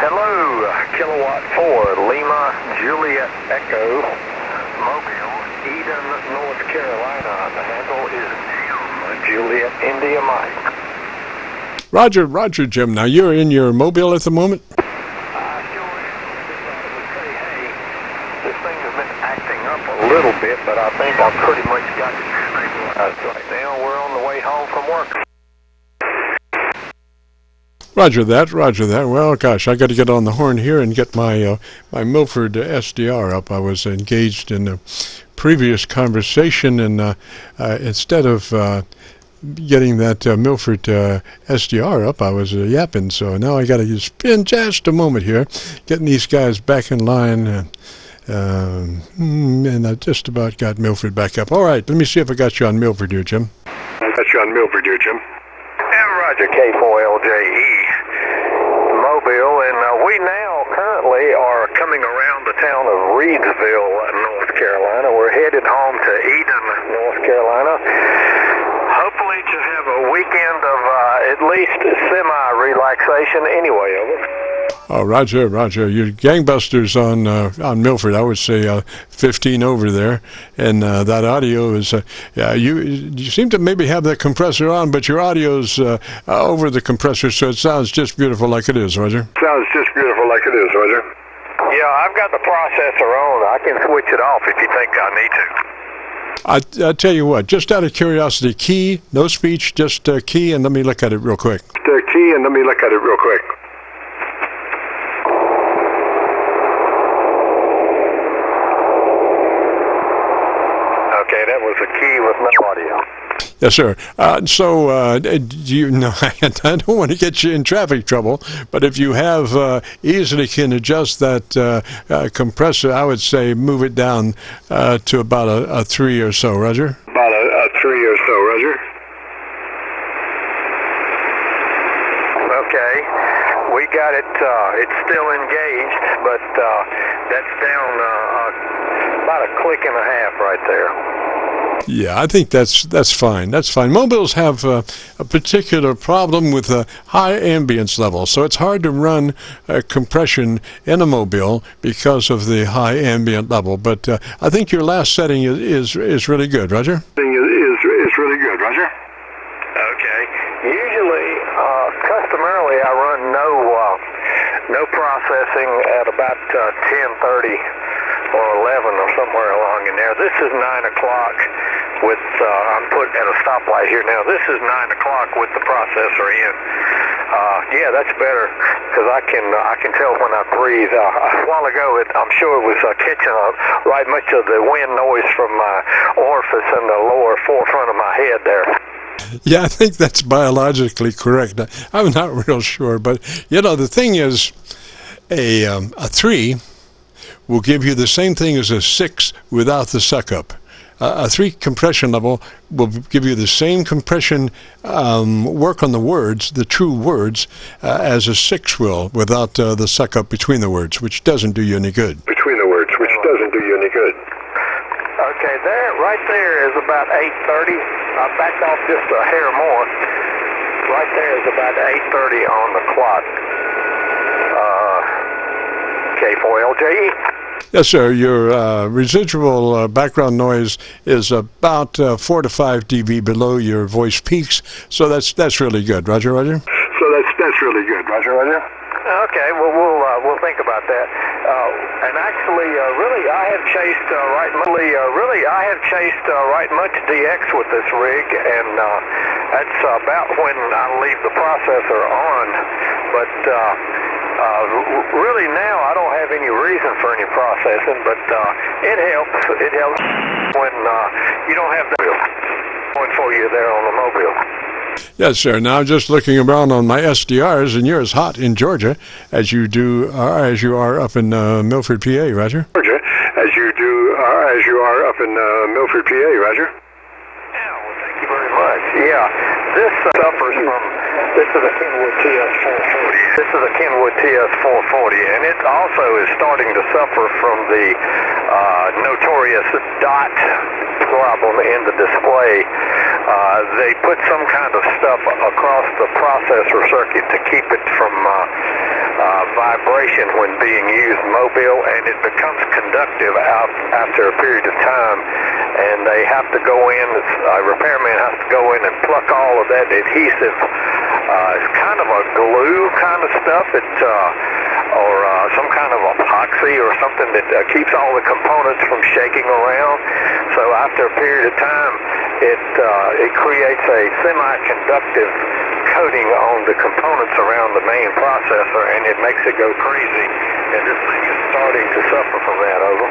Hello, Kilowatt 4, Lima, Juliet Echo, Mobile, Eden, North Carolina. The handle is Jim, Juliet, India, Mike. Roger, Jim. Now, you're in your Mobile at the moment? I sure am. I would say, hey, this thing has been acting up a little bit, but I think I've pretty much got it stabilized right now. We're on the way home from work. Roger that. Well, gosh, I got to get on the horn here and get my my Milford SDR up. I was engaged in a previous conversation, and instead of getting that Milford SDR up, I was yapping. So now I got to spend just a moment here, getting these guys back in line. And I just about got Milford back up. All right, let me see if I got you on Milford here, Jim. And Roger, K4LJE, Mobile, and we now currently are coming around the town of Reedsville, North Carolina. We're headed home to Eden, North Carolina. Hopefully to have a weekend of at least semi-relaxation anyway, over. Oh, Roger. You're gangbusters on Milford. I would say 15 over there, and that audio is. You seem to maybe have that compressor on, but your audio's over the compressor, so it sounds just beautiful like it is, Roger. Yeah, I've got the processor on. I can switch it off if you think I need to. I tell you what, just out of curiosity, key, no speech, just key, and let me look at it real quick. Okay, that was a key with no audio. Yes, sir. Do you know? I don't want to get you in traffic trouble, but if you have easily can adjust that compressor, I would say move it down to about a 3 or so, Roger. About a 3 or so, Roger. Okay, we got it. It's still engaged, but that's down about a click and a half right there. Yeah, I think that's fine. Mobiles have a particular problem with a high ambience level, so it's hard to run compression in a Mobile because of the high ambient level. But I think your last setting is really good, Roger. Okay. Usually, customarily, I run no processing at about 10:30 or 11 or somewhere along in there. This is 9 o'clock with, I'm put at a stoplight here now. This is 9 o'clock with the processor in. Yeah, that's better because I can tell when I breathe. A while ago, I'm sure it was catching right much of the wind noise from my orifice in the lower forefront of my head there. Yeah, I think that's biologically correct. I'm not real sure, but the thing is, a 3 will give you the same thing as a 6 without the suck-up. A 3 compression level will give you the same compression work on the words, the true words, as a 6 will without the suck-up between the words, which doesn't do you any good. Okay, right there is about 8:30. I backed off just a hair more. Right there is about 8:30 on the clock. K4LJE. Yes, sir. Your residual background noise is about 4 to 5 dB below your voice peaks, so that's really good. Roger. Okay, well we'll think about that. And actually, really, I have chased right much DX with this rig, and that's about when I leave the processor on. But really now I don't have any reason for any processing, but it helps. It helps when you don't have that going for you there on the Mobile. Yes, sir. Now just looking around on my SDRs, and you're as hot in Georgia as you are up in Milford, PA, Roger. As you are up in Milford, PA, Roger. Yeah, well, thank you very much. Yeah, this suffers from. This is a Kenwood TS-440. And it also is starting to suffer from the notorious dot problem in the display. They put some kind of stuff across the processor circuit to keep it from vibration when being used mobile, and it becomes conductive out after a period of time, and they have to go in, a repairman has to go in and pluck all of that adhesive. It's kind of a glue kind of stuff, or some kind of epoxy or something that keeps all the components from shaking around. So after a period of time, it creates a semi-conductive coating on the components around the main processor, and it makes it go crazy. And this thing is starting to suffer from that. Over.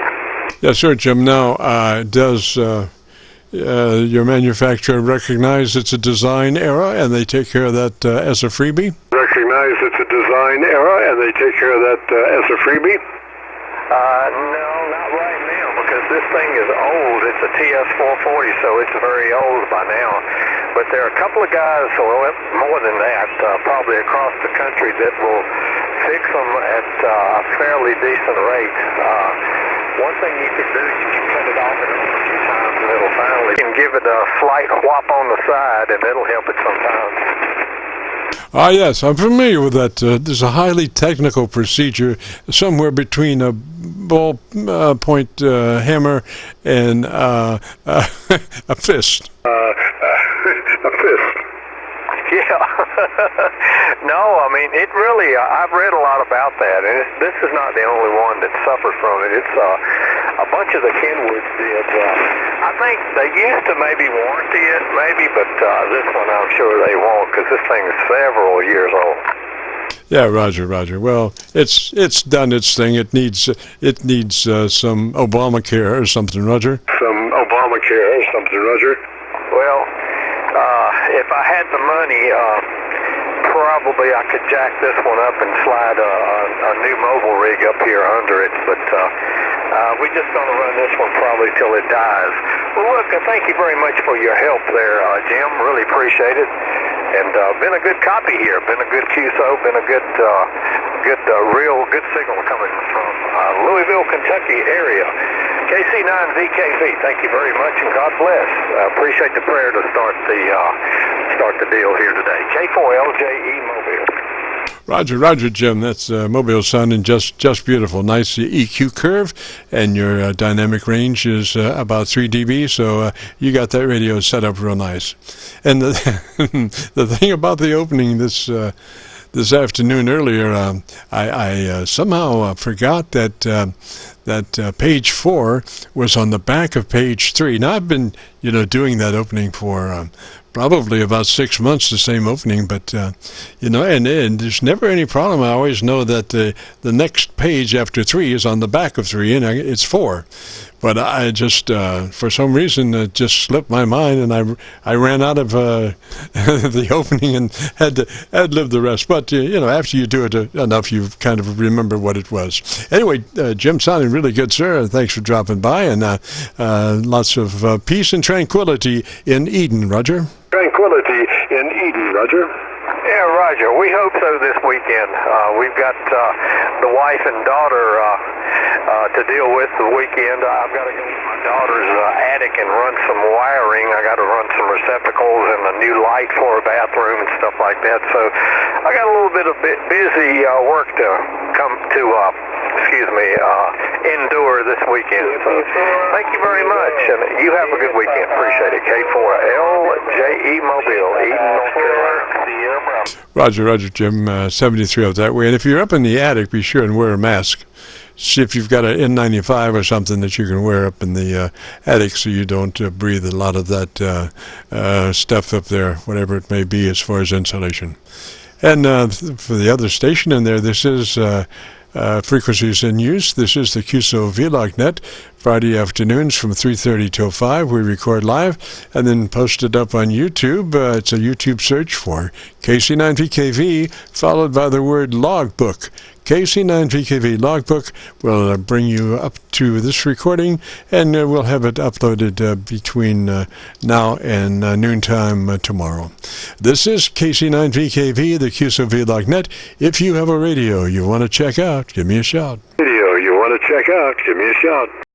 Yes, sir, Jim. Now, does your manufacturer recognize it's a design error and they take care of that as a freebie? Recognize it's a design error and they take care of that as a freebie? No, not right now, because this thing is old. It's a TS-440, so it's very old by now. But there are a couple of guys, well, more than that, probably across the country, that will fix them at a fairly decent rate. One thing you can do, you can cut it off and on a few times, and it'll finally, you can give it a slight whop on the side, and it'll help it sometimes. Ah, yes, I'm familiar with that. There's a highly technical procedure somewhere between a ballpoint hammer and a fist. A fist. Yeah. No, I mean, it really, I've read a lot about that, and this is not the only one that suffers from it. It's a bunch of the Kenwoods did. I think they used to maybe warranty it, but this one I'm sure they won't, because this thing is several years old. Yeah, Roger. Well, it's done its thing. It needs some Obamacare or something, Roger. Some Obamacare or something, Roger. Well, if I had the money, probably I could jack this one up and slide a new mobile rig up here under it, but we're just going to run this one probably till it dies. Well, look, thank you very much for your help there, Jim. Really appreciate it. And been a good copy here. Been a good QSO. Been a good real good signal coming from Louisville, Kentucky area. KC9VKV. Thank you very much, and God bless. Appreciate the prayer to start the deal here today. J4LJE Mobile. Roger, Jim. That's Mobile sounding just beautiful. Nice EQ curve, and your dynamic range is about 3 dB, so you got that radio set up real nice. And the thing about the opening this afternoon earlier, I somehow forgot that page 4 was on the back of page 3. Now I've been doing that opening for probably about 6 months, the same opening, but and there's never any problem. I always know that the next page after 3 is on the back of 3, and it's 4. But I just, for some reason, it just slipped my mind, and I ran out of the opening and had to ad-lib the rest. But, after you do it enough, you kind of remember what it was. Anyway, Jim sounded really good, sir. Thanks for dropping by, and lots of peace and tranquility in Eden, Roger. Tranquility in Eden, Roger. Yeah, Roger. We hope so this weekend. We've got the wife and daughter to deal with the weekend. I've got to go to my daughter's attic and run some wiring. I got to run some receptacles and a new light for her bathroom and stuff like that. So I got a little bit of busy work to endure this weekend. So thank you very much, and you have a good weekend. Appreciate it. K4LJE Mobile, Eden, North Carolina. Roger, Jim, 73 up that way. And if you're up in the attic, be sure and wear a mask. See if you've got an N95 or something that you can wear up in the attic so you don't breathe a lot of that stuff up there, whatever it may be as far as insulation. And for the other station in there, this is frequencies in use. This is the Qso-Vlog net. Friday afternoons from 3:30 till 5. We record live and then post it up on YouTube. It's a YouTube search for KC9VKV, followed by the word logbook. KC9VKV logbook will bring you up to this recording, and we'll have it uploaded between now and noontime tomorrow. This is KC9VKV, the Qso-Vlog net. If you have a radio you want to check out, give me a shout. Video you want to check out, give me a shout.